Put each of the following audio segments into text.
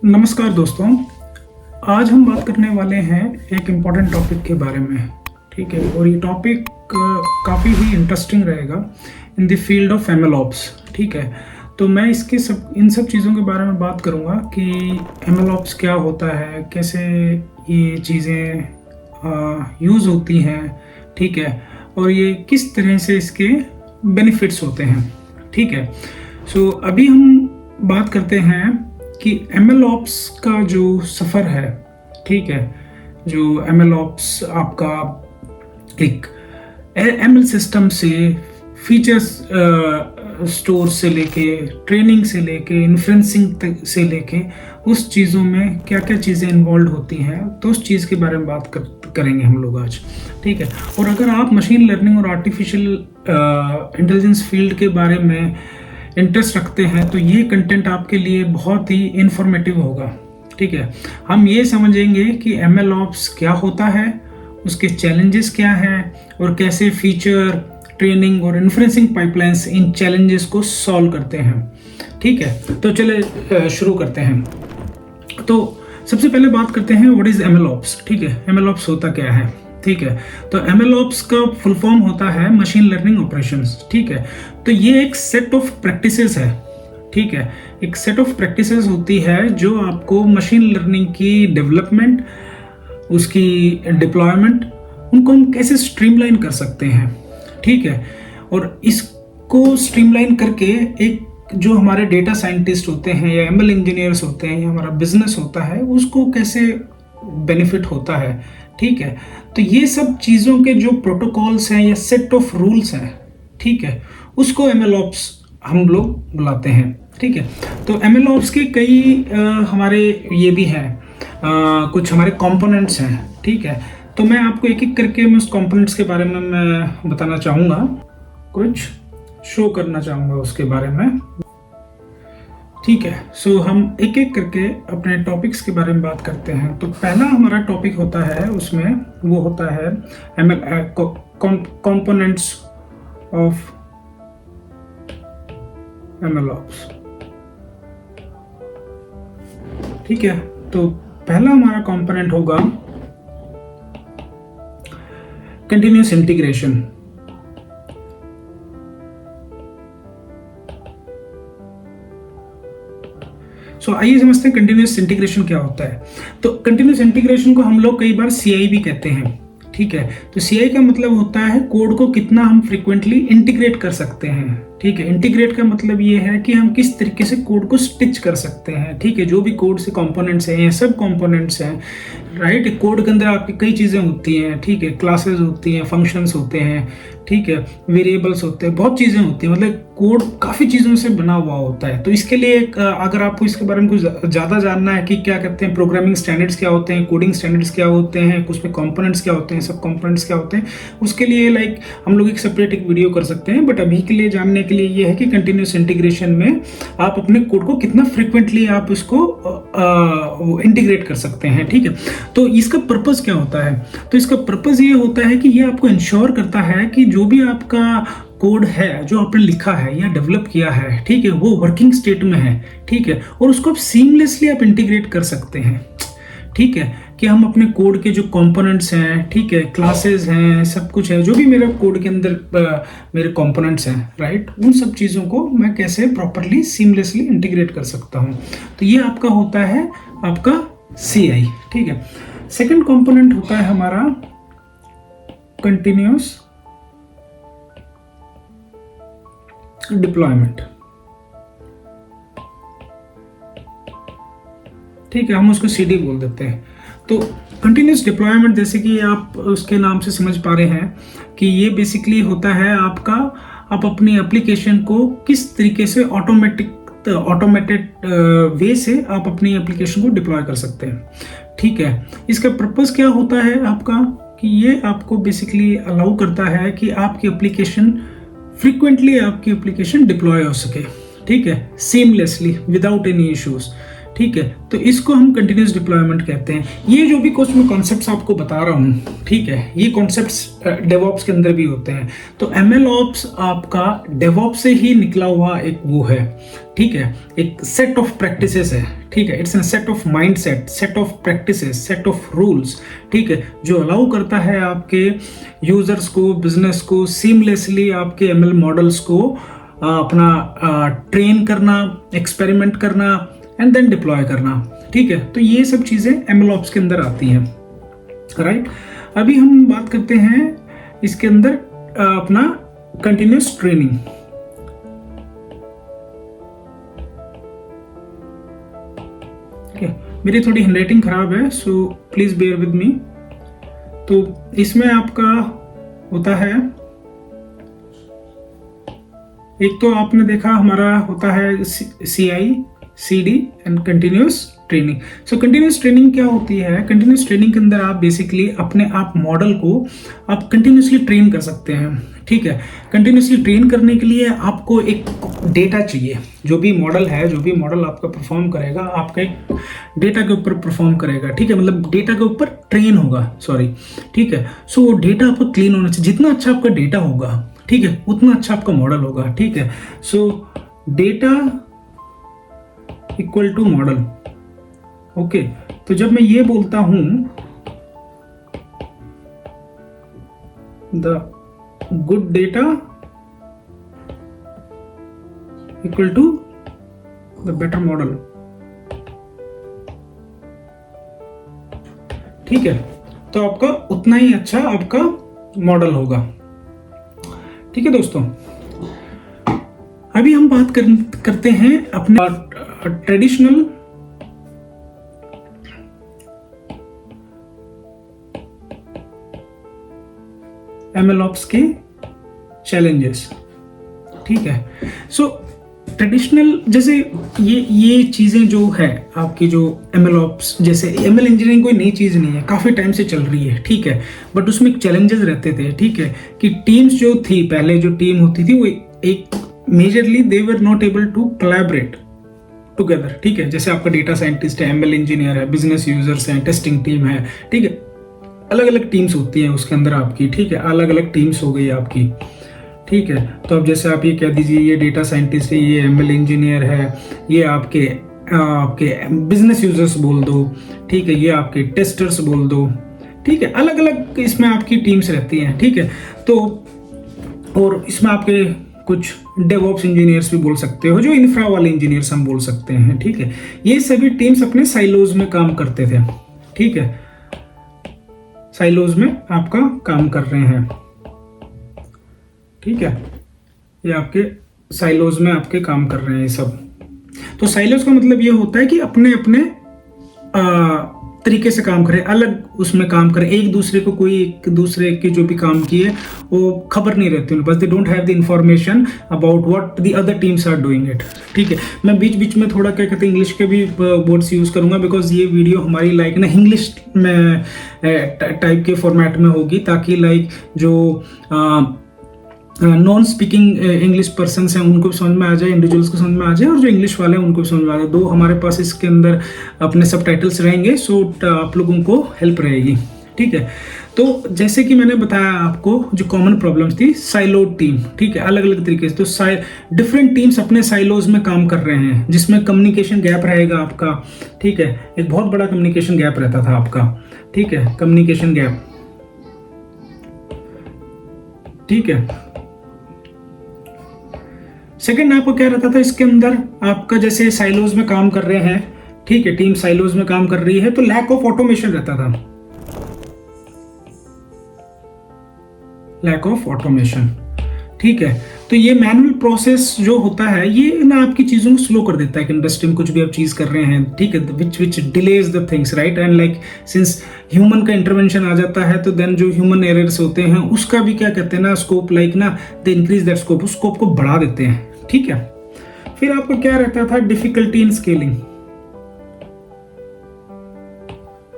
नमस्कार दोस्तों। आज हम बात करने वाले हैं एक इम्पॉर्टेंट टॉपिक के बारे में। ठीक है, और ये टॉपिक काफ़ी ही इंटरेस्टिंग रहेगा in the field of MLOps। ठीक है, तो मैं इन सब चीज़ों के बारे में बात करूँगा कि MLOps क्या होता है, कैसे ये चीज़ें यूज़ होती हैं, ठीक है, और ये किस तरह से इसके बेनिफिट्स होते हैं। ठीक है, सो अभी हम बात करते हैं कि MLOps का जो सफ़र है, ठीक है, जो MLOps आपका एक ML सिस्टम से फीचर्स स्टोर से लेके ट्रेनिंग से लेके इन्फ्लुएंसिंग तक से लेके उस चीज़ों में क्या क्या चीज़ें इन्वॉल्व होती हैं, तो उस चीज़ के बारे में बात करेंगे हम लोग आज। ठीक है, और अगर आप मशीन लर्निंग और आर्टिफिशियल इंटेलिजेंस फील्ड के बारे में इंटरेस्ट रखते हैं तो ये कंटेंट आपके लिए बहुत ही इंफॉर्मेटिव होगा। ठीक है, हम ये समझेंगे कि MLOps क्या होता है, उसके चैलेंजेस क्या हैं और कैसे फीचर ट्रेनिंग और इन्फ्लुएंसिंग पाइपलाइंस इन चैलेंजेस को सॉल्व करते हैं। ठीक है, तो चले शुरू करते हैं। तो सबसे पहले बात करते हैं व्हाट इज MLOps। ठीक है, MLOps होता क्या है। ठीक है, तो MLOps का फुल फॉर्म होता है मशीन लर्निंग ऑपरेशंस। ठीक है, तो ये एक सेट ऑफ प्रैक्टिसेस है। ठीक है, एक सेट ऑफ प्रैक्टिसेस होती है जो आपको मशीन लर्निंग की डेवलपमेंट, उसकी डिप्लॉयमेंट, उनको हम कैसे स्ट्रीमलाइन कर सकते हैं। ठीक है, और इसको स्ट्रीमलाइन करके एक जो हमारे डेटा साइंटिस्ट होते हैं या ML इंजीनियर्स होते हैं या हमारा बिजनेस होता है उसको कैसे बेनिफिट होता है। ठीक है, तो ये सब चीज़ों के जो प्रोटोकॉल्स हैं या सेट ऑफ रूल्स हैं, ठीक है, उसको MLOps हम लोग बुलाते हैं। ठीक है, तो MLOps के कई हमारे ये भी हैं, कुछ हमारे कंपोनेंट्स हैं। ठीक है, तो मैं आपको एक एक करके मैं उस कंपोनेंट्स के बारे में मैं बताना चाहूँगा, कुछ शो करना चाहूँगा उसके बारे में। ठीक है, सो हम एक एक करके अपने टॉपिक्स के बारे में बात करते हैं। तो पहला हमारा टॉपिक होता है, उसमें वो होता है कंपोनेंट्स ऑफ MLOps। ठीक है, तो पहला हमारा कंपोनेंट होगा कंटिन्यूअस इंटीग्रेशन। सो आइए समझते हैं कंटिन्यूअस इंटीग्रेशन क्या होता है। तो कंटिन्यूअस इंटीग्रेशन को हम लोग कई बार CI भी कहते हैं। ठीक है, तो CI का मतलब होता है कोड को कितना हम फ्रिक्वेंटली इंटीग्रेट कर सकते हैं। ठीक है, इंटीग्रेट का मतलब ये है कि हम किस तरीके से कोड को स्टिच कर सकते हैं। ठीक है, जो भी कोड से कंपोनेंट्स हैं, ये सब कंपोनेंट्स हैं, राइट। कोड के अंदर आपकी कई चीज़ें होती हैं। ठीक है, क्लासेस होती हैं, फंक्शंस होते हैं, ठीक है, वेरिएबल्स होते हैं, बहुत चीज़ें होती हैं, मतलब कोड काफ़ी चीज़ों से बना हुआ होता है। तो इसके लिए अगर आपको इसके बारे में कुछ ज़्यादा जानना है कि क्या कहते हैं, प्रोग्रामिंग स्टैंडर्ड्स क्या होते हैं, कोडिंग स्टैंडर्ड्स क्या होते हैं, उसमें कंपोनेंट्स क्या होते हैं, सब कंपोनेंट्स क्या होते हैं, उसके लिए हम लोग एक सेपरेट एक वीडियो कर सकते हैं। बट अभी के लिए जानने के लिए ये है कि कंटिन्यूअस इंटीग्रेशन में आप अपने कोड को कितना फ्रिक्वेंटली आप इसको इंटीग्रेट कर सकते हैं। ठीक है, तो इसका पर्पस क्या होता है। तो इसका पर्पस ये होता है कि ये आपको इंश्योर करता है कि जो भी आपका कोड है जो आपने लिखा है या डेवलप किया है, ठीक है, वो वर्किंग स्टेट में है। ठीक है, और उसको आप सीमलेसली आप इंटीग्रेट कर सकते हैं। ठीक है, कि हम अपने कोड के जो कंपोनेंट्स हैं, ठीक है, क्लासेस हैं, सब कुछ है, जो भी मेरे कोड के अंदर मेरे कंपोनेंट्स हैं, राइट, उन सब चीज़ों को मैं कैसे प्रॉपरली सीमलेसली इंटीग्रेट कर सकता हूँ। तो ये आपका होता है आपका CI। ठीक है, सेकंड कंपोनेंट होता है हमारा कंटिन्यूअस डिप्लॉयमेंट। ठीक है, हम उसको CD बोल देते हैं। तो कंटिन्यूअस डिप्लॉयमेंट, जैसे कि आप उसके नाम से समझ पा रहे हैं कि ये बेसिकली होता है आप अपनी एप्लीकेशन को किस तरीके से ऑटोमेटेड वे से आप अपनी एप्लीकेशन को डिप्लॉय कर सकते हैं। ठीक है, इसका पर्पस क्या होता है आपका, कि ये आपको बेसिकली अलाउ करता है कि आपकी एप्लीकेशन फ्रीक्वेंटली आपकी एप्लीकेशन डिप्लॉय हो सके। ठीक है, सीमलेसली विदाउट एनी इश्यूज। ठीक है, तो इसको हम कंटिन्यूअस डिप्लॉयमेंट कहते हैं। ये जो भी कुछ मैं कॉन्सेप्ट्स आपको बता रहा हूँ, ठीक है, ये कॉन्सेप्ट्स डेवऑप्स के अंदर भी होते हैं। तो MLOps आपका डेवऑप्स से ही निकला हुआ एक वो है, ठीक है, एक सेट ऑफ प्रैक्टिसेस है। ठीक है, it's a set of mindset, set of practices, set of rules, ठीक है, जो अलाउ करता है आपके यूजर्स को, बिजनेस को सीमलेसली आपके एमएल मॉडल्स को अपना ट्रेन करना, एक्सपेरिमेंट करना एंड देन डिप्लॉय करना। ठीक है, तो ये सब चीजें एमएल ऑप्स के अंदर आती हैं, राइट। अभी हम बात करते हैं इसके अंदर अपना कंटिन्यूस ट्रेनिंग। मेरी थोड़ी हैंडराइटिंग खराब है, so please bear with me. तो इसमें आपका होता है, एक तो आपने देखा हमारा होता है CI CD and continuous training. So continuous training क्या होती है? कंटिन्यूस ट्रेनिंग के अंदर आप बेसिकली अपने आप मॉडल को आप कंटिन्यूसली ट्रेन कर सकते हैं। ठीक है, कंटिन्यूसली ट्रेन करने के लिए आपको एक डेटा चाहिए। जो भी मॉडल है, जो भी मॉडल आपका परफॉर्म करेगा, आपका एक डेटा के ऊपर परफॉर्म करेगा। ठीक है, मतलब डेटा के ऊपर ट्रेन होगा, सॉरी। ठीक है, सो वो डेटा आपका क्लीन होना चाहिए। जितना अच्छा आपका डेटा होगा, ठीक है, उतना अच्छा आपका मॉडल होगा। ठीक है, so data equal to model. Okay, तो जब मैं ये बोलता हूं the good data equal to the better model, ठीक है, तो आपका उतना ही अच्छा आपका मॉडल होगा। ठीक है दोस्तों, अभी हम बात करते हैं अपने ट्रेडिशनल एमएलऑप्स के चैलेंजेस। ठीक है, सो ट्रेडिशनल जैसे ये चीजें जो है आपकी, जो एमएलऑप्स, जैसे एमएल इंजीनियरिंग कोई नई चीज नहीं है, काफी टाइम से चल रही है। ठीक है, बट उसमें एक चैलेंजेस रहते थे। ठीक है, कि टीम्स जो थी, पहले जो टीम होती थी वो एक majorly they were not able to collaborate together. ठीक है, जैसे आपका डेटा साइंटिस्ट है, एमएल इंजीनियर है, बिजनेस यूजर्स हैं, टेस्टिंग टीम है। ठीक है, अलग अलग टीम्स होती हैं उसके अंदर आपकी। ठीक है, अलग अलग टीम्स हो गई आपकी। ठीक है, तो अब जैसे आप ये कह दीजिए ये डेटा साइंटिस्ट है, ये एमएल इंजीनियर है, ये आपके बिजनेस यूजर्स बोल दो। ठीक है, ये आपके टेस्टर्स बोल दो। ठीक है, अलग अलग इसमें आपकी टीम्स रहती हैं। ठीक है, तो और इसमें आपके कुछ डेवऑप्स इंजीनियर्स भी बोल सकते हो, जो इंफ्रा वाले इंजीनियर्स हम बोल सकते हैं। ठीक है, ये सभी टीम्स अपने साइलोज में काम करते थे। ठीक है, साइलोज में आपका काम कर रहे हैं। ठीक है, ये आपके साइलोज में आपके काम कर रहे हैं ये सब। तो साइलोज का मतलब ये होता है कि अपने अपने तरीके से काम करें, अलग उसमें काम करें, एक दूसरे को, कोई एक दूसरे के जो भी काम किए वो खबर नहीं रहती उन्हें, बस they don't have the information about what the other teams are doing it. ठीक है, मैं बीच बीच में थोड़ा क्या कहते हैं इंग्लिश के भी वर्ड्स यूज करूंगा, बिकॉज ये वीडियो हमारी लाइक ना इंग्लिश में टाइप के फॉर्मेट में होगी, ताकि लाइक जो नॉन स्पीकिंग इंग्लिश पर्सन हैं उनको भी समझ में आ जाए, इंडिविजुअल्स को समझ में आ जाए, और जो इंग्लिश वाले हैं उनको भी समझ में आ जाए। दो हमारे पास इसके अंदर अपने सबटाइटल्स रहेंगे, सो आप लोगों को हेल्प रहेगी। ठीक है, तो जैसे कि मैंने बताया आपको, जो कॉमन प्रॉब्लम्स थी, साइलो टीम। ठीक है, अलग अलग तरीके से, तो डिफरेंट टीम्स अपने साइलोज में काम कर रहे हैं, जिसमें कम्युनिकेशन गैप रहेगा आपका। ठीक है, एक बहुत बड़ा कम्युनिकेशन गैप रहता था आपका। ठीक है, कम्युनिकेशन गैप। ठीक है, सेकंड आपको क्या रहता था इसके अंदर, आपका जैसे साइलोज में काम कर रहे हैं, ठीक है, टीम साइलोज में काम कर रही है, तो लैक ऑफ ऑटोमेशन रहता था, लैक ऑफ ऑटोमेशन। ठीक है, तो ये मैनुअल प्रोसेस जो होता है, ये ना आपकी चीजों को स्लो कर देता है कि इंडस्ट्री में कुछ भी आप चीज कर रहे हैं। ठीक है, which delays the things, right. And like since human का इंटरवेंशन आ जाता है, तो देन जो ह्यूमन एरर्स होते हैं उसका भी क्या कहते हैं ना, स्कोप, लाइक ना दे इंक्रीज दैट स्कोप, उस स्कोप को बढ़ा देते हैं। ठीक है, फिर आपको क्या रहता था, difficulty in scaling,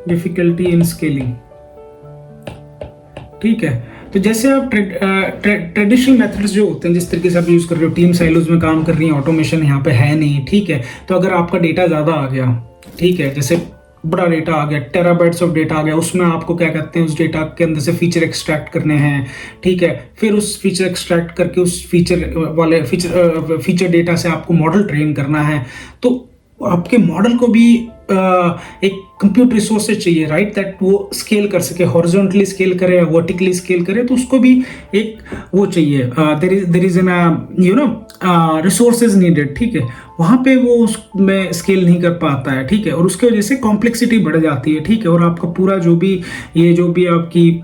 difficulty in scaling. ठीक है, तो जैसे आप ट्रेडिशनल मेथड्स जो होते हैं, जिस तरीके से आप यूज कर रहे हो, टीम साइलोज में काम कर रही है, ऑटोमेशन यहाँ पे है नहीं। ठीक है, तो अगर आपका डेटा ज्यादा आ गया, ठीक है, जैसे बड़ा डेटा आ गया, टेराबाइट्स ऑफ डेटा आ गया, उसमें आपको क्या कहते हैं, उस डेटा के अंदर से फीचर एक्सट्रैक्ट करने हैं। ठीक है, फिर उस फीचर एक्सट्रैक्ट करके उस फीचर वाले फीचर डेटा से आपको मॉडल ट्रेन करना है। तो आपके मॉडल को भी एक कंप्यूट रिसोर्सेज चाहिए, राइट, दैट वो स्केल कर सके, हॉरिजॉन्टली स्केल करे या वर्टिकली स्केल करे, तो उसको भी एक वो चाहिए, there is an you know resources needed, ठीक है। वहाँ पे वो उसमें स्केल नहीं कर पाता है, ठीक है, और उसकी वजह से कॉम्प्लेक्सिटी बढ़ जाती है, ठीक है, और आपका पूरा जो भी आपकी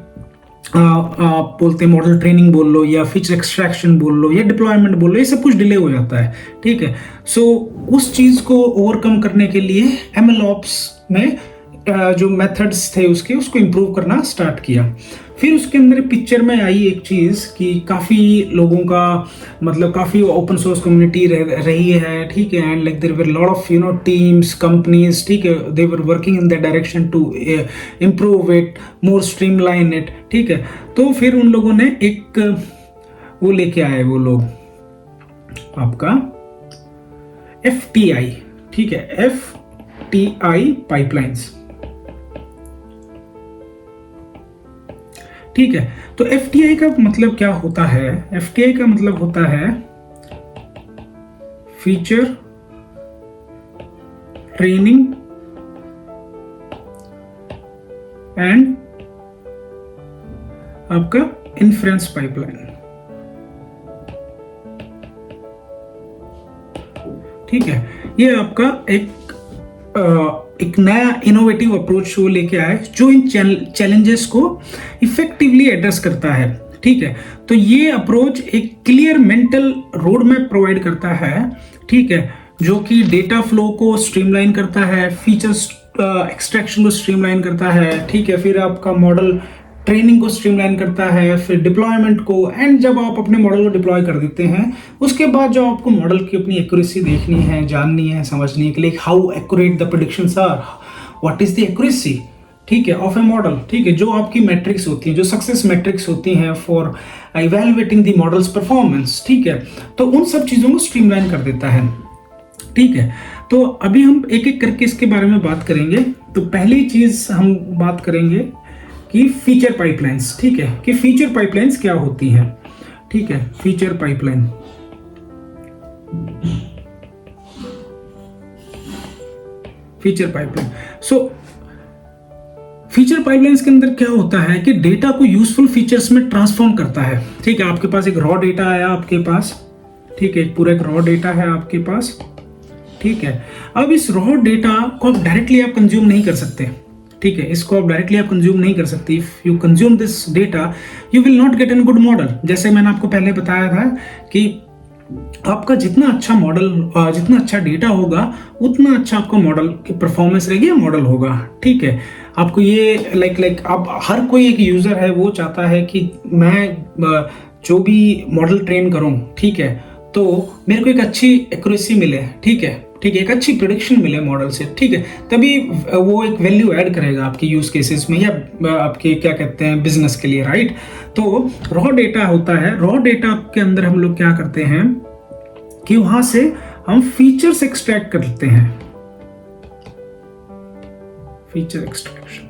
आप बोलते हैं मॉडल ट्रेनिंग बोल लो या फीचर एक्सट्रैक्शन बोल लो या डिप्लॉयमेंट बोल लो, ये सब कुछ डिले हो जाता है, ठीक है। सो उस चीज़ को ओवरकम करने के लिए MLOps में जो मेथड्स थे उसको इम्प्रूव करना स्टार्ट किया। फिर उसके अंदर पिक्चर में आई एक चीज़ कि काफ़ी लोगों का मतलब काफ़ी ओपन सोर्स कम्युनिटी रही है, ठीक है, and like there were lot of teams, companies, ठीक है, they were working in that direction to improve it, more streamline it, ठीक है। तो फिर उन लोगों ने एक वो लेके आए वो लोग आपका FTI, ठीक है, FTI पाइपलाइंस, ठीक है। तो FTI का मतलब क्या होता है? FTI का मतलब होता है फीचर ट्रेनिंग एंड आपका इन्फ्रेंस पाइपलाइन, ठीक है। ये आपका एक नया इनोवेटिव अप्रोच वो लेके आए जो इन चैलेंजेस को इफेक्टिवली एड्रेस करता है, ठीक है। तो ये अप्रोच एक clear mental road map provide करता है, ठीक है, जो कि डेटा फ्लो को स्ट्रीमलाइन करता है, फीचर्स एक्सट्रैक्शन को स्ट्रीमलाइन करता है, ठीक है, फिर आपका मॉडल ट्रेनिंग को स्ट्रीमलाइन करता है, फिर डिप्लॉयमेंट को, एंड जब आप अपने मॉडल को डिप्लॉय कर देते हैं उसके बाद जो आपको मॉडल की अपनी एक्यूरेसी देखनी है, जाननी है, समझनी है कि how accurate the predictions are, what is the accuracy, ठीक है, ऑफ ए मॉडल, ठीक है, जो आपकी मैट्रिक्स होती है, जो सक्सेस मैट्रिक्स होती हैं for evaluating the models performance, ठीक है, तो उन सब चीज़ों को स्ट्रीमलाइन कर देता है, ठीक है। तो अभी हम एक एक करके इसके बारे में बात करेंगे। तो पहली चीज़ हम बात करेंगे कि फीचर पाइपलाइंस, ठीक है, कि फीचर पाइपलाइंस क्या होती हैं, ठीक है, फीचर पाइपलाइन, फीचर पाइपलाइन। सो फीचर पाइपलाइंस के अंदर क्या होता है कि डेटा को यूजफुल फीचर्स में ट्रांसफॉर्म करता है, ठीक है। आपके पास एक रॉ डेटा आया आपके पास, ठीक है, पूरा एक रॉ डेटा है आपके पास, ठीक है। अब इस रॉ डेटा को आप डायरेक्टली आप कंज्यूम नहीं कर सकते, ठीक है, इसको आप डायरेक्टली आप कंज्यूम नहीं कर सकते। If you consume this data you will not get an good model. जैसे मैंने आपको पहले बताया था कि आपका जितना अच्छा मॉडल, जितना अच्छा डेटा होगा उतना अच्छा आपका मॉडल की परफॉर्मेंस रहेगी, मॉडल होगा, ठीक है। आपको ये लाइक आप हर कोई एक यूजर है वो चाहता है कि मैं जो भी मॉडल ट्रेन करूं, ठीक है, तो मेरे को एक अच्छी एक्यूरेसी मिले, ठीक है, ठीक है, एक अच्छी प्रेडिक्शन मिले मॉडल से, ठीक है, तभी वो एक वैल्यू ऐड करेगा आपके यूज केसेस में या आपके क्या कहते हैं बिजनेस के लिए, राइट। तो रॉ डेटा होता है, रॉ डेटा के अंदर हम लोग क्या करते हैं कि वहां से हम फीचर्स एक्सट्रैक्ट करते हैं, फीचर एक्सट्रैक्शन।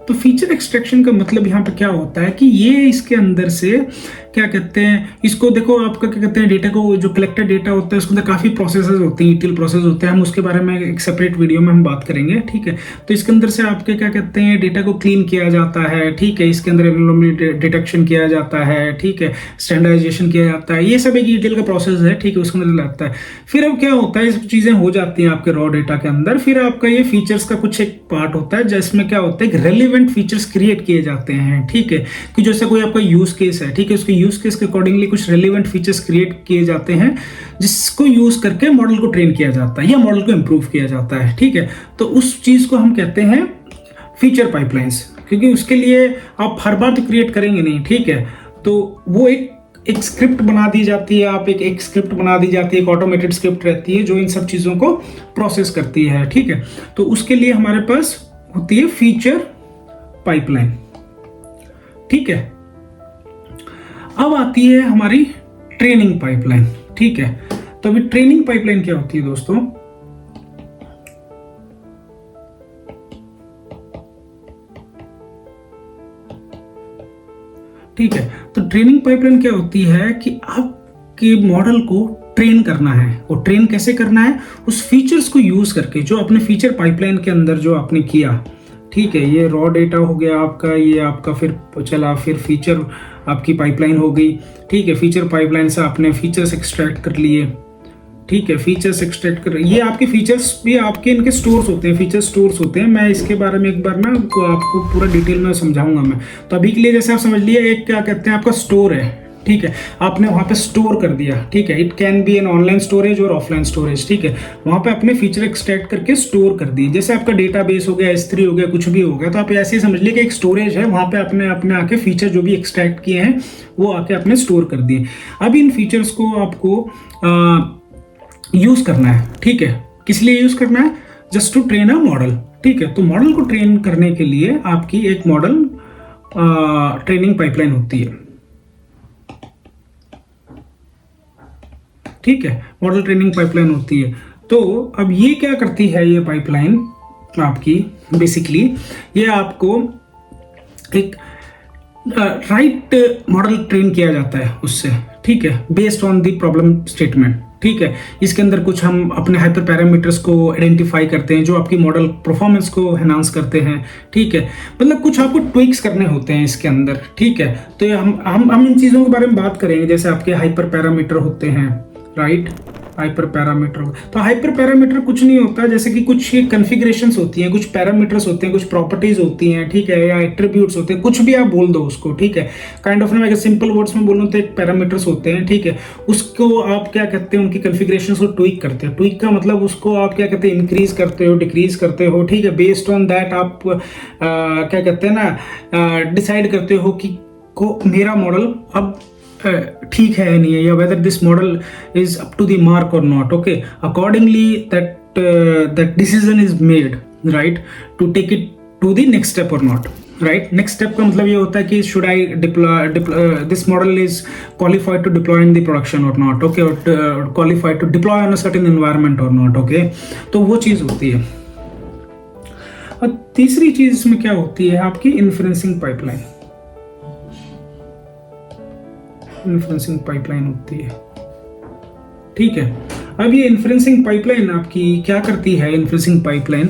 तो फीचर एक्सट्रैक्शन का मतलब यहाँ पे क्या होता है कि ये इसके अंदर से क्या कहते हैं, इसको देखो आपका क्या कहते हैं, डेटा को जो कलेक्टेड डेटा होता है उसके अंदर काफ़ी प्रोसेसेस होते हैं, ETL प्रोसेस होते हैं, हम उसके बारे में एक सेपरेट वीडियो में हम बात करेंगे, ठीक है। तो इसके अंदर से आपके क्या कहते हैं डेटा को क्लीन किया जाता है, ठीक है, इसके अंदर एनोमली डिटेक्शन किया जाता है, ठीक है, स्टैंडर्डाइजेशन किया जाता है, ये सब एक ETL का प्रोसेस है, ठीक है, उसके अंदर लगता है। फिर अब क्या होता है, ये सब चीज़ें हो जाती हैं आपके रॉ डेटा के अंदर, फिर आपका ये फीचर्स का कुछ एक पार्ट होता है जिसमें क्या होता है रेलिवेंट फीचर्स क्रिएट किए जाते हैं, ठीक है, कि जैसे कोई आपका यूज केस है, ठीक है, उसके यूज केस के अकॉर्डिंगली कुछ रेलिवेंट फीचर्स क्रिएट किए जाते हैं जिसको यूज करके मॉडल को ट्रेन किया जाता है या मॉडल को इंप्रूव किया जाता है, ठीक है। तो उस चीज को हम कहते हैं फीचर पाइपलाइंस, क्योंकि उसके लिए आप हर बार तो क्रिएट करेंगे नहीं, ठीक है, तो वो एक स्क्रिप्ट बना दी जाती है, आप एक स्क्रिप्ट बना दी जाती है, एक ऑटोमेटेड स्क्रिप्ट रहती है जो इन सब चीजों को प्रोसेस करती है, ठीक है। तो उसके लिए हमारे पास होती है फीचर पाइपलाइन, ठीक है। अब आती है हमारी ट्रेनिंग पाइपलाइन, ठीक है। तो अभी ट्रेनिंग पाइपलाइन क्या होती है दोस्तों, ठीक है। तो ट्रेनिंग पाइपलाइन क्या होती है कि आपके मॉडल को ट्रेन करना है। और ट्रेन कैसे करना है? उस फीचर्स को यूज करके, जो अपने फीचर पाइपलाइन के अंदर जो आपने किया, ठीक है, ये रॉ डेटा हो गया आपका, ये आपका फिर चला, फिर फीचर आपकी पाइपलाइन हो गई, ठीक है, फीचर पाइपलाइन से आपने फीचर्स एक्सट्रैक्ट कर लिए, ठीक है, फीचर्स एक्सट्रैक्ट कर, ये आपके फीचर्स भी आपके इनके स्टोर्स होते हैं, फीचर स्टोर्स होते हैं। मैं इसके बारे में एक बार ना आपको पूरा डिटेल में समझाऊंगा मैं। तो अभी के लिए जैसे आप समझ लिए, एक क्या कहते हैं आपका स्टोर है, ठीक है, आपने वहाँ पे स्टोर कर दिया, ठीक है, it can be an online storage और ऑफलाइन स्टोरेज, ठीक है, वहाँ पे अपने फीचर एक्सट्रैक्ट करके स्टोर कर दिए। जैसे आपका डेटाबेस हो गया, S3 हो गया, कुछ भी हो गया, तो आप ऐसे ही समझ लिए कि एक स्टोरेज है, वहाँ पे अपने अपने आके फीचर जो भी एक्सट्रैक्ट किए हैं वो आके अपने स्टोर कर दिए। अब इन फीचर्स को आपको यूज करना है, ठीक है, किस लिए यूज करना है? Just to train a model, ठीक है। तो मॉडल को ट्रेन करने के लिए आपकी एक मॉडल ट्रेनिंग पाइपलाइन होती है, ठीक है, मॉडल ट्रेनिंग पाइपलाइन होती है। तो अब ये क्या करती है, ये पाइपलाइन आपकी बेसिकली ये आपको एक राइट मॉडल ट्रेन किया जाता है उससे, ठीक है, based on the problem statement, ठीक है। इसके अंदर कुछ हम अपने हाइपर पैरामीटर्स को आइडेंटिफाई करते हैं जो आपकी मॉडल परफॉर्मेंस को एनहांस करते हैं, ठीक है, मतलब कुछ आपको ट्विक्स करने होते हैं इसके अंदर, ठीक है। तो हम इन चीज़ों के बारे में बात करेंगे। जैसे आपके हाइपर पैरामीटर होते हैं, राइट, हाइपर पैरामीटर। तो हाइपर पैरामीटर कुछ नहीं होता, जैसे कि कुछ कॉन्फ़िगरेशंस होती हैं, कुछ पैरामीटर्स होते हैं, कुछ प्रॉपर्टीज होती हैं, ठीक है, या एट्रीब्यूट्स होते हैं, कुछ भी आप बोल दो उसको, ठीक है। काइंड ऑफ मैं सिंपल वर्ड्स में बोलूँ तो एक पैरामीटर्स होते हैं, ठीक है, उसको आप क्या कहते हैं, उनकी कॉन्फ़िगरेशंस को ट्वीक करते हैं। ट्वीक का मतलब उसको आप क्या कहते हैं, इंक्रीज करते हो, डिक्रीज करते हो, ठीक है। बेस्ड ऑन दैट आप क्या कहते हैं ना, डिसाइड करते हो कि मेरा मॉडल अब ठीक है नहीं है, या whether this model is up to the mark or not, okay, accordingly that decision is made, right, to take it to the next step or not, right। next step का मतलब ये होता है कि should I deploy this model is qualified to deploy in the production or not, okay, or qualified to deploy on a certain environment or not, okay। तो वो चीज़ होती है। और तीसरी चीज़ इसमें क्या होती है, आपकी इन्फ्लुएंसिंग पाइपलाइन, इन्फ्लुएंसिंग पाइपलाइन होती है, ठीक है। अब ये इन्फ्लुएंसिंग पाइपलाइन आपकी क्या करती है? इन्फ्लुएंसिंग पाइपलाइन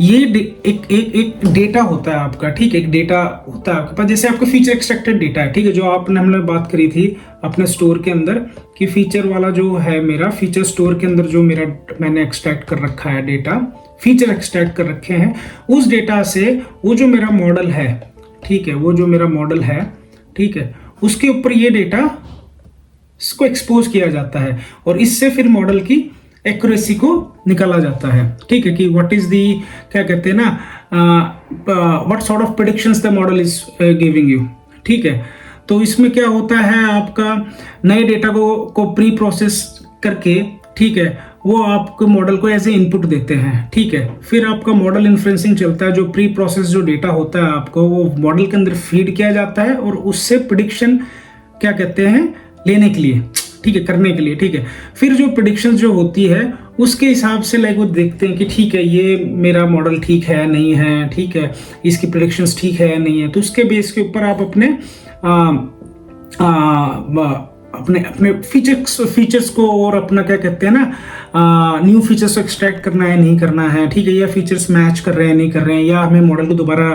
ये एक डेटा होता है आपका, ठीक है, एक डेटा होता है आपके पास। जैसे आपका फीचर एक्सट्रैक्टेड डेटा है, ठीक है, जो आपने हमने बात करी थी अपने स्टोर के अंदर कि फीचर वाला जो है मेरा फीचर स्टोर के अंदर जो मेरा मैंने एक्सट्रैक्ट कर रखा है डेटा, फीचर एक्सट्रैक्ट कर रखे हैं, उस डेटा से वो जो मेरा मॉडल है, ठीक है, वो जो मेरा मॉडल है, ठीक है, उसके ऊपर ये डेटा इसको एक्सपोज किया जाता है और इससे फिर मॉडल की एक्यूरेसी को निकाला जाता है, ठीक है, कि व्हाट इज दी क्या कहते हैं ना, what sort of predictions the model is giving you, ठीक है। तो इसमें क्या होता है, आपका नए डेटा को प्री प्रोसेस करके, ठीक है, वो आपको मॉडल को एज ए इनपुट देते हैं, ठीक है। फिर आपका मॉडल इन्फ्लुएंसिंग चलता है, जो प्री प्रोसेस जो डेटा होता है आपको वो मॉडल के अंदर फीड किया जाता है और उससे प्रेडिक्शन क्या कहते हैं लेने के लिए, ठीक है, करने के लिए, ठीक है। फिर जो प्रेडिक्शन जो होती है उसके हिसाब से लाइक वो देखते हैं कि ठीक है ये मेरा मॉडल ठीक है नहीं है, ठीक है, इसकी प्रेडिक्शंस ठीक है नहीं है, तो उसके बेस के ऊपर आप अपने अपने फीचर्स को और अपना क्या कहते हैं ना न्यू फीचर्स को एक्सट्रैक्ट करना है नहीं करना है, ठीक है, या फीचर्स मैच कर रहे हैं नहीं कर रहे हैं, या हमें मॉडल को दोबारा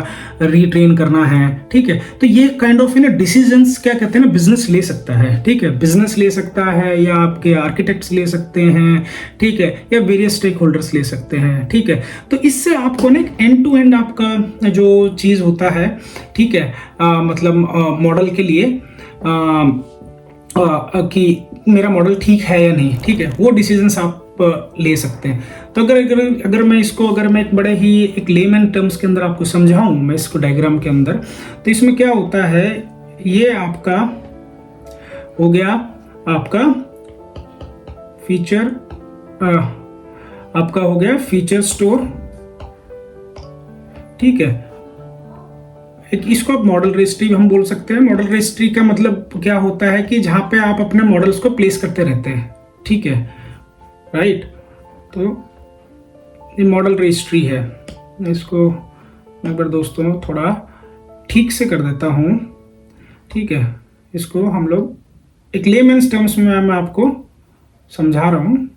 रीट्रेन करना है, ठीक है। तो ये काइंड ऑफ ना डिसीजंस क्या कहते हैं ना बिजनेस ले सकता है, ठीक है, बिजनेस ले सकता है या आपके आर्किटेक्ट्स ले सकते हैं, ठीक है, या वेरियस स्टेक होल्डर्स ले सकते हैं, ठीक है। तो इससे आपको ना एंड टू एंड आपका जो चीज़ होता है, ठीक है, मतलब मॉडल के लिए कि मेरा मॉडल ठीक है या नहीं, ठीक है, वो डिसीजंस आप ले सकते हैं। तो अगर मैं इसको एक बड़े ही एक लेमन टर्म्स के अंदर आपको समझाऊं मैं इसको डायग्राम के अंदर, तो इसमें क्या होता है, ये आपका हो गया आपका फीचर, आपका हो गया फीचर स्टोर, ठीक है। इसको आप मॉडल रजिस्ट्री हम बोल सकते हैं। मॉडल रजिस्ट्री का मतलब क्या होता है कि जहां पे आप अपने मॉडल्स को प्लेस करते रहते हैं, ठीक है, राइट। तो ये मॉडल रजिस्ट्री है। इसको मैं एक बार दोस्तों थोड़ा ठीक से कर देता हूं, ठीक है। इसको हम लोग एक लेमैन्स टर्म्स में मैं आपको समझा रहा हूँ।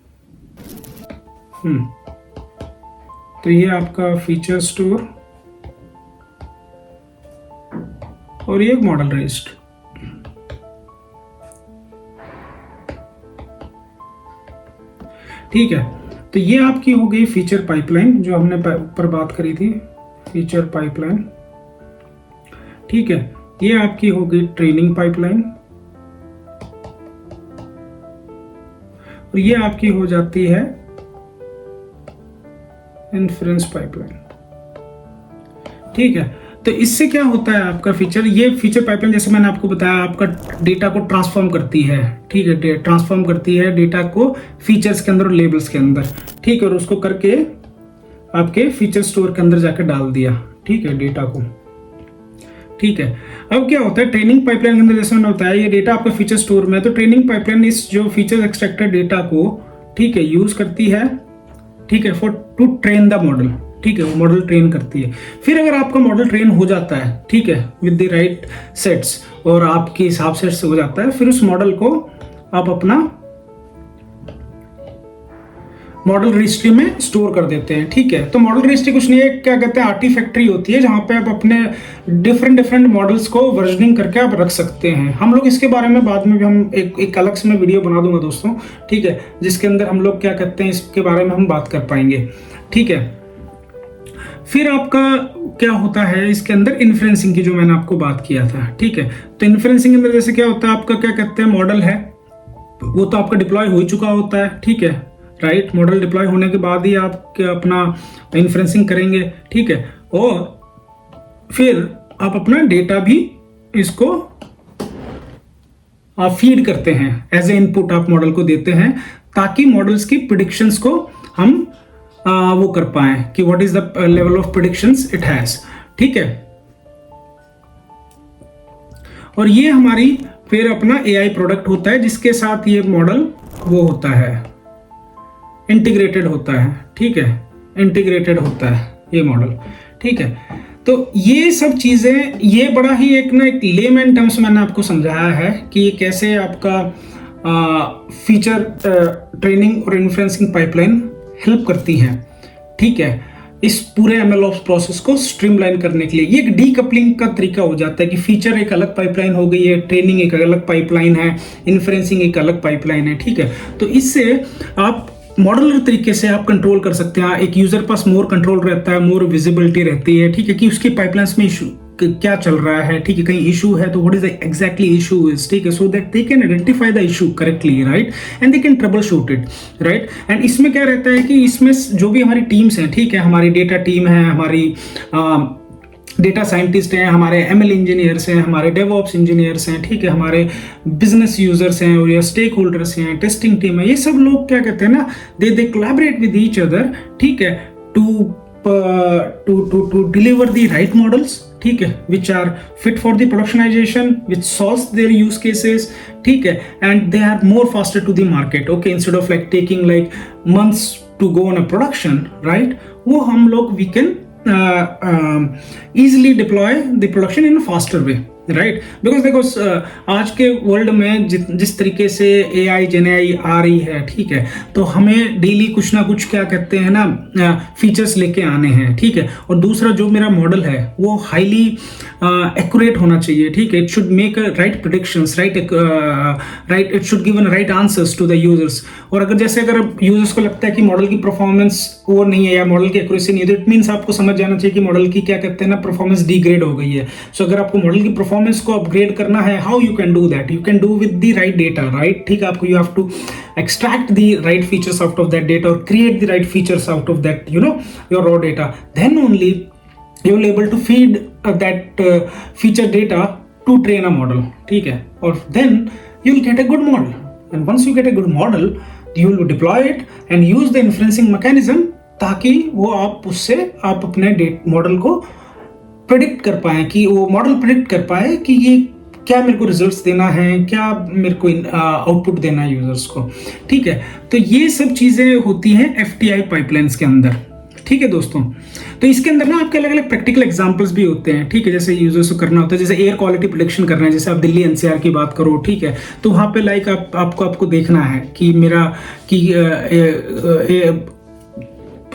तो ये आपका फीचर स्टोर और ये मॉडल रजिस्टर। ठीक है, तो ये आपकी हो गई फीचर पाइपलाइन जो हमने ऊपर बात करी थी, फीचर पाइपलाइन। ठीक है, ये आपकी हो गई ट्रेनिंग पाइपलाइन और ये आपकी हो जाती है इन्फ्रेंस पाइपलाइन। ठीक है, तो इससे क्या होता है आपका फीचर, ये फीचर पाइपलाइन जैसे मैंने आपको बताया आपका डेटा को ट्रांसफॉर्म करती है। ठीक है, ट्रांसफॉर्म करती है डेटा को फीचर्स के अंदर और लेबल्स के अंदर। ठीक है, और उसको करके आपके फीचर स्टोर के अंदर जाकर डाल दिया। ठीक है, डेटा को। ठीक है, अब क्या होता है ट्रेनिंग पाइपलाइन के अंदर, जैसे मैंने बताया ये डेटा आपका फीचर स्टोर में है, तो ट्रेनिंग पाइपलाइन इस जो फीचर एक्सट्रैक्टेड डेटा को, ठीक है, यूज करती है। ठीक है, for to train the model. ठीक है, वो मॉडल ट्रेन करती है। फिर अगर आपका मॉडल ट्रेन हो जाता है, ठीक है, विद द राइट सेट्स और आपके हिसाब से हो जाता है, फिर उस मॉडल को आप अपना मॉडल रजिस्ट्री में स्टोर कर देते हैं। ठीक है, तो मॉडल रजिस्ट्री कुछ नहीं है, क्या कहते हैं, आर्टिफैक्ट्री होती है जहां पे आप अपने डिफरेंट मॉडल्स को वर्जनिंग करके आप रख सकते हैं। हम लोग इसके बारे में बाद में भी हम एक अलग से मैं वीडियो बना दूंगा दोस्तों। ठीक है, जिसके अंदर हम लोग क्या कहते हैं इसके बारे में हम बात कर पाएंगे। ठीक है, फिर आपका क्या होता है इसके अंदर इन्फ्रेंसिंग की जो मैंने आपको बात किया था। ठीक है, तो इन्फ्रेंसिंग के अंदर जैसे क्या होता है आपका क्या कहते हैं मॉडल है वो तो आपका डिप्लॉय हो चुका होता है। ठीक है, राइट, मॉडल डिप्लॉय होने के बाद ही आप अपना इन्फ्रेंसिंग करेंगे। ठीक है, और फिर आप अपना डेटा भी इसको आप फीड करते हैं, एज ए इनपुट आप मॉडल को देते हैं ताकि मॉडल्स की प्रेडिक्शंस को हम वो कर पाए कि what is the level of predictions it has. ठीक है, और ये हमारी फिर अपना एआई प्रोडक्ट होता है जिसके साथ ये मॉडल वो होता है, इंटीग्रेटेड होता है। ठीक है, इंटीग्रेटेड होता है ये मॉडल। ठीक है, तो ये सब चीजें, ये बड़ा ही एक लेमैन टर्म्स मैंने आपको समझाया है कि ये कैसे आपका फीचर ट्रेनिंग और इन्फ्रेंसिंग पाइपलाइन हेल्प करती हैं। ठीक है, इस पूरे MLOps प्रोसेस को स्ट्रीमलाइन करने के लिए ये एक डीकपलिंग का तरीका हो जाता है कि फीचर एक अलग पाइपलाइन हो गई है, ट्रेनिंग एक अलग पाइपलाइन है, इन्फ्रेंसिंग एक अलग पाइपलाइन है। ठीक है, तो इससे आप मॉडलर तरीके से आप कंट्रोल कर सकते हैं। एक यूजर पास मोर कंट्रोल रहता है, मोर विजिबिलिटी रहती है। ठीक है, कि उसकी पाइपलाइंस में इशू क्या चल रहा है। ठीक है, कहीं इशू है तो what is the exactly issue is. ठीक है, so that they can identify the issue correctly, right, and they can trouble shoot it, right. And इसमें क्या रहता है कि इसमें जो भी हमारी टीम्स हैं, ठीक है, हमारी डेटा टीम है, हमारी डेटा साइंटिस्ट हैं, हमारे ML इंजीनियर्स हैं, हमारे डेवऑप्स इंजीनियर्स हैं, ठीक है, हमारे बिजनेस यूजर्स हैं और या स्टेक होल्डर्स हैं, टेस्टिंग टीम है, ये सब लोग क्या कहते हैं ना, दे कोलैबोरेट विद ईच अदर। ठीक है, to deliver the right models, ठीक है, which are fit for the productionization, which solves their use cases, ठीक है, and they are more faster to the market, okay, instead of like taking like months to go on a production, right, वो हम लोग we can easily deploy the production in a faster way, right. Because देखो आज के world में जिस तरीके से AI जेन AI आ रही है, ठीक है, तो हमें डेली कुछ ना कुछ क्या कहते हैं ना फीचर्स लेके आने हैं। ठीक है, और दूसरा जो मेरा मॉडल है वो हाईली एक्यूरेट होना चाहिए। ठीक है, it should make right predictions, right, it should given right answers to the users. और अगर यूजर्स को लगता है कि मॉडल की परफॉर्मेंस वो नहीं है या मॉडल की एक्यूरेसी नहीं है, तो इट मीन्स आपको समझ जाना चाहिए कि मॉडल की क्या कहते हैं ना परफॉर्मेंस डिग्रेड हो गई है। सो अगर आपको मॉडल की परफॉर्मेंस को अपग्रेड करना है, how you can do that, you can do with the right data, right. ठीक है, आपको you have to extract the right features out of that data or create the right features out of that, you know, your raw data. Then only you will able to feed that feature data to train a model. ठीक है, और then you will get a good model, and once you get a good model you will deploy it and use the inferencing mechanism ताकि वो उससे आप अपने model को predict कर पाए, कि वो मॉडल प्रेडिक्ट कर पाए कि ये क्या मेरे को रिजल्ट्स देना है, क्या मेरे को आउटपुट देना है यूजर्स को। ठीक है, तो ये सब चीजें होती हैं FTI पाइपलाइंस के अंदर। ठीक है दोस्तों। तो इसके अंदर ना आपके अलग अलग प्रैक्टिकल एग्जांपल्स भी होते हैं, ठीक है, जैसे यूजर्स को करना होता है, जैसे एयर क्वालिटी प्रोडिक्शन करना है, जैसे आप दिल्ली एनसीआर की बात करो, ठीक है, तो वहाँ पे लाइक आपको देखना है कि मेरा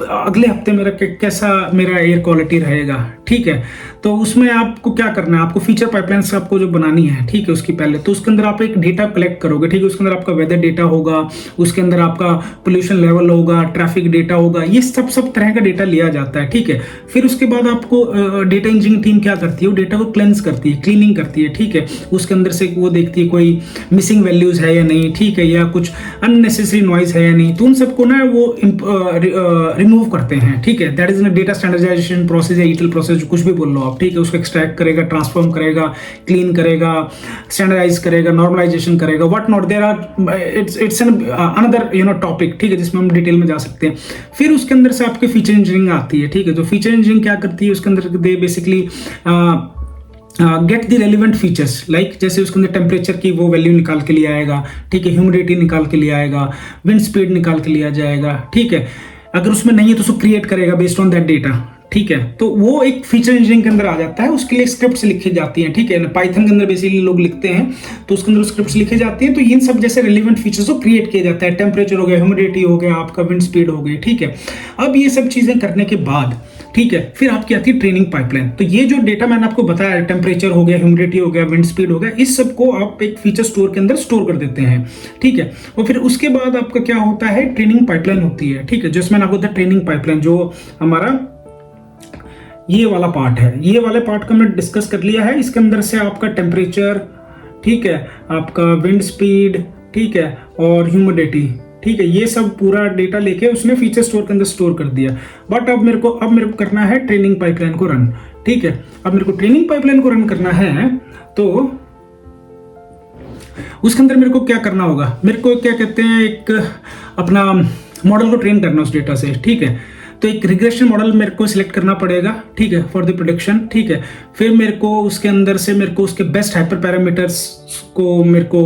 अगले हफ्ते मेरा कैसा मेरा एयर क्वालिटी रहेगा, ठीक है। तो उसमें आपको क्या करना है, आपको फीचर पाइपलाइंस आपको जो बनानी है, ठीक है, उसकी पहले तो उसके अंदर आप एक डेटा कलेक्ट करोगे, ठीक है, उसके अंदर आपका वेदर डेटा होगा, उसके अंदर आपका पोल्यूशन लेवल होगा, ट्रैफिक डेटा होगा, ये सब तरह का डेटा लिया जाता है, ठीक है। फिर उसके बाद आपको डेटा इंजीनियरिंग टीम क्या करती है, वो डेटा को क्लेंस करती है, क्लीनिंग करती है, ठीक है, उसके अंदर से वो देखती है कोई मिसिंग वैल्यूज है या नहीं, ठीक है, या कुछ अननेसेसरी नॉइज है या नहीं, तो उन सबको ना वो रिमूव करते हैं, ठीक है। That is data standardization process या ईटीएल प्रोसेस, कुछ भी बोल लो आप, ठीक है, उसको एक्सट्रैक्ट करेगा, ट्रांसफॉर्म करेगा, क्लीन करेगा, स्टैंडर्डाइज करेगा, नॉर्मलाइजेशन करेगा, what not, there are it's an another topic, ठीक है, जिसमें हम डिटेल में जा सकते हैं। फिर उसके अंदर से आपके फीचर इंजीनियरिंग आती है, ठीक है। तो फीचर इंजीनियरिंग क्या करती है, उसके अंदर they basically get the relevant features, like जैसे उसके अंदर टेम्परेचर की वो वैल्यू निकाल के लिया आएगा, ठीक है, ह्यूमिडिटी निकाल के लिया आएगा, विंड स्पीड निकाल के लिया जाएगा, ठीक है। अगर उसमें नहीं है तो उसको क्रिएट करेगा बेस्ड ऑन दैट डेटा, ठीक है। तो वो एक फीचर इंजीनियरिंग के अंदर आ जाता है, उसके लिए स्क्रिप्ट्स लिखी जाती हैं, ठीक है, पाइथन के अंदर बेसिकली लोग लिखते हैं, तो उसके अंदर स्क्रिप्ट्स लिखी जाती हैं। तो इन सब जैसे रिलेवेंट फीचर्स को क्रिएट किया जाता है, टेम्परेचर हो गया, ह्यूमिडिटी हो गया, आपका विंड स्पीड हो गई, ठीक है। अब ये सब चीजें करने के बाद, ठीक है, फिर आपकी आती है ट्रेनिंग पाइपलाइन। तो ये जो डेटा मैंने आपको बताया, टेम्परेचर हो गया, ह्यूमिडिटी हो गया, विंड स्पीड हो गया, इस सब को आप एक फीचर स्टोर के अंदर स्टोर कर देते हैं, ठीक है। और फिर उसके बाद आपका क्या होता है, ट्रेनिंग पाइपलाइन होती है, ठीक है, जिसमें आपको ट्रेनिंग पाइपलाइन जो हमारा ये वाला पार्ट है, ये वाले पार्ट का हमने डिस्कस कर लिया है। इसके अंदर से आपका टेम्परेचर, ठीक है, आपका विंड स्पीड, ठीक है, और ह्यूमिडिटी, ठीक है, ये सब पूरा डेटा लेके उसने फीचर स्टोर के अंदर स्टोर कर दिया। बट अब मेरे को करना है ट्रेनिंग पाइपलाइन को रन, ठीक है। अब मेरे को ट्रेनिंग पाइपलाइन को रन करना है, तो उसके अंदर मेरे को क्या करना होगा, मेरे को क्या कहते हैं, एक अपना मॉडल को ट्रेन करना उस डेटा से, ठीक है। तो एक रिग्रेशन मॉडल मेरे को सिलेक्ट करना पड़ेगा, ठीक है, फॉर द प्रेडिक्शन, ठीक है। फिर मेरे को उसके अंदर से मेरे को उसके बेस्ट हाइपर पैरामीटर्स को मेरे को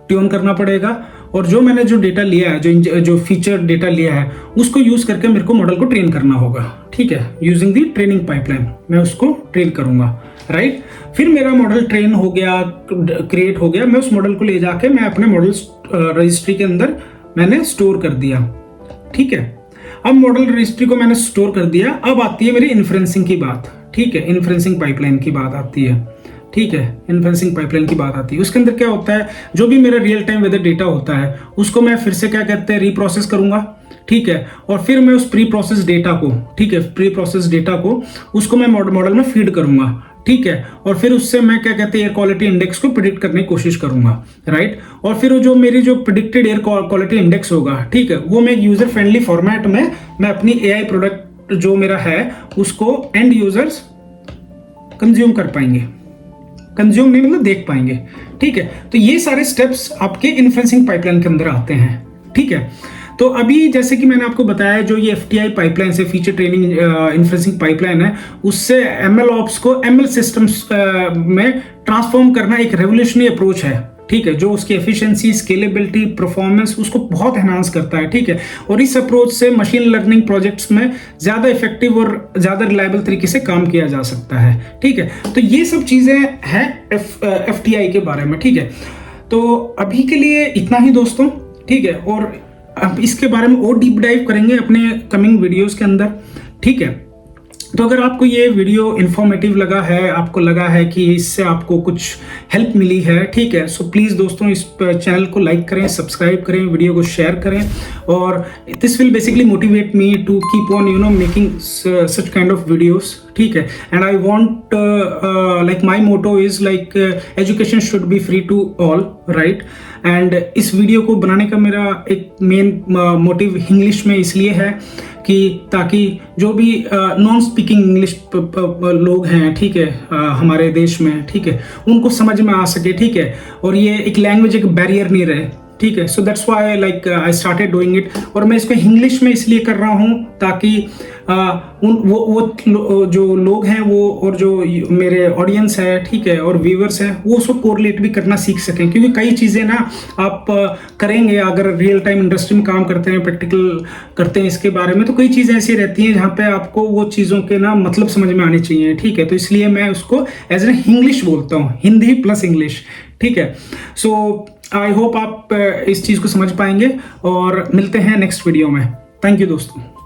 ट्यून करना पड़ेगा, और जो मैंने जो डेटा लिया है, जो फीचर डेटा लिया है, उसको यूज करके मेरे को मॉडल को ट्रेन करना होगा, ठीक है। यूजिंग दी ट्रेनिंग पाइपलाइन मैं उसको ट्रेन करूंगा, राइट। फिर मेरा मॉडल ट्रेन हो गया, क्रिएट हो गया, मैं उस मॉडल को ले जाके मैं अपने मॉडल रजिस्ट्री के अंदर मैंने स्टोर कर दिया, ठीक है। अब मॉडल रजिस्ट्री को मैंने स्टोर कर दिया, अब आती है मेरी इन्फ्रेंसिंग की बात, ठीक है, इन्फ्रेंसिंग पाइपलाइन की बात आती है, ठीक है, इन्फ्रेंसिंग पाइपलाइन की बात आती है। उसके अंदर क्या होता है, जो भी मेरा रियल टाइम वेदर डेटा होता है उसको मैं फिर से क्या कहते हैं, रीप्रोसेस करूंगा, ठीक है, और फिर मैं उस प्री प्रोसेस डेटा को, ठीक है, प्री प्रोसेस डेटा को उसको मैं मॉडल में फीड करूंगा, ठीक है, और फिर उससे मैं क्या कहते हैं, एयर क्वालिटी इंडेक्स को प्रिडिक्ट करने की कोशिश करूंगा, राइट। और फिर जो मेरी जो प्रिडिक्टेड एयर क्वालिटी इंडेक्स होगा, ठीक है, वो मैं यूजर फ्रेंडली फॉर्मेट में मैं अपनी एआई प्रोडक्ट जो मेरा है उसको एंड यूजर्स कंज्यूम कर पाएंगे, कंज्यूम नहीं मतलब देख पाएंगे, ठीक है। तो ये सारे स्टेप्स आपके इन्फ्रेंसिंग पाइपलाइन के अंदर आते हैं, ठीक है। तो अभी जैसे कि मैंने आपको बताया, जो ये FTI पाइपलाइन से फीचर ट्रेनिंग इन्फ्रेंसिंग पाइपलाइन है, उससे ML ऑप्स को ML सिस्टम्स में ट्रांसफॉर्म करना एक रेवोल्यूशनरी अप्रोच है, ठीक है, जो उसकी एफिशिएंसी, स्केलेबिलिटी, परफॉर्मेंस उसको बहुत एनहांस करता है, ठीक है। और इस अप्रोच से मशीन लर्निंग प्रोजेक्ट्स में ज्यादा इफेक्टिव और ज्यादा रिलायबल तरीके से काम किया जा सकता है, ठीक है। तो ये सब चीजें हैं FTI के बारे में, ठीक है। तो अभी के लिए इतना ही दोस्तों, ठीक है, और अब इसके बारे में और डीप डाइव करेंगे अपने कमिंग वीडियोस के अंदर, ठीक है। तो अगर आपको ये वीडियो इन्फॉर्मेटिव लगा है, आपको लगा है कि इससे आपको कुछ हेल्प मिली है, ठीक है, सो प्लीज़ दोस्तों इस चैनल को लाइक करें, सब्सक्राइब करें, वीडियो को शेयर करें, और this will basically motivate me to keep on making such kind of videos, ठीक है। And I want like my motto is like education should be free to all, right. And इस video को बनाने का मेरा एक मेन मोटिव इंग्लिश में इसलिए है कि ताकि जो भी नॉन स्पीकिंग इंग्लिश लोग हैं, ठीक है, हमारे देश में, ठीक है, उनको समझ में आ सके, ठीक है, और ये एक लैंग्वेज एक बैरियर नहीं रहे, ठीक है। So that's why like I started doing it. और मैं इसको इंग्लिश में इसलिए कर रहा हूँ ताकि जो लोग हैं वो, और जो मेरे ऑडियंस है, ठीक है, और व्यूअर्स है, वो उसको कोरिलेट भी करना सीख सकें। क्योंकि कई चीज़ें ना आप करेंगे, अगर रियल टाइम इंडस्ट्री में काम करते हैं, प्रैक्टिकल करते हैं इसके बारे में, तो कई चीज़ें ऐसी रहती हैं जहाँ पे आपको वो चीज़ों के ना मतलब समझ में आनी चाहिए, ठीक है। तो इसलिए मैं उसको एज ए इंग्लिश बोलता हूँ, हिंदी प्लस इंग्लिश, ठीक है। सो आई होप आप इस चीज़ को समझ पाएंगे, और मिलते हैं नेक्स्ट वीडियो में। थैंक यू दोस्तों।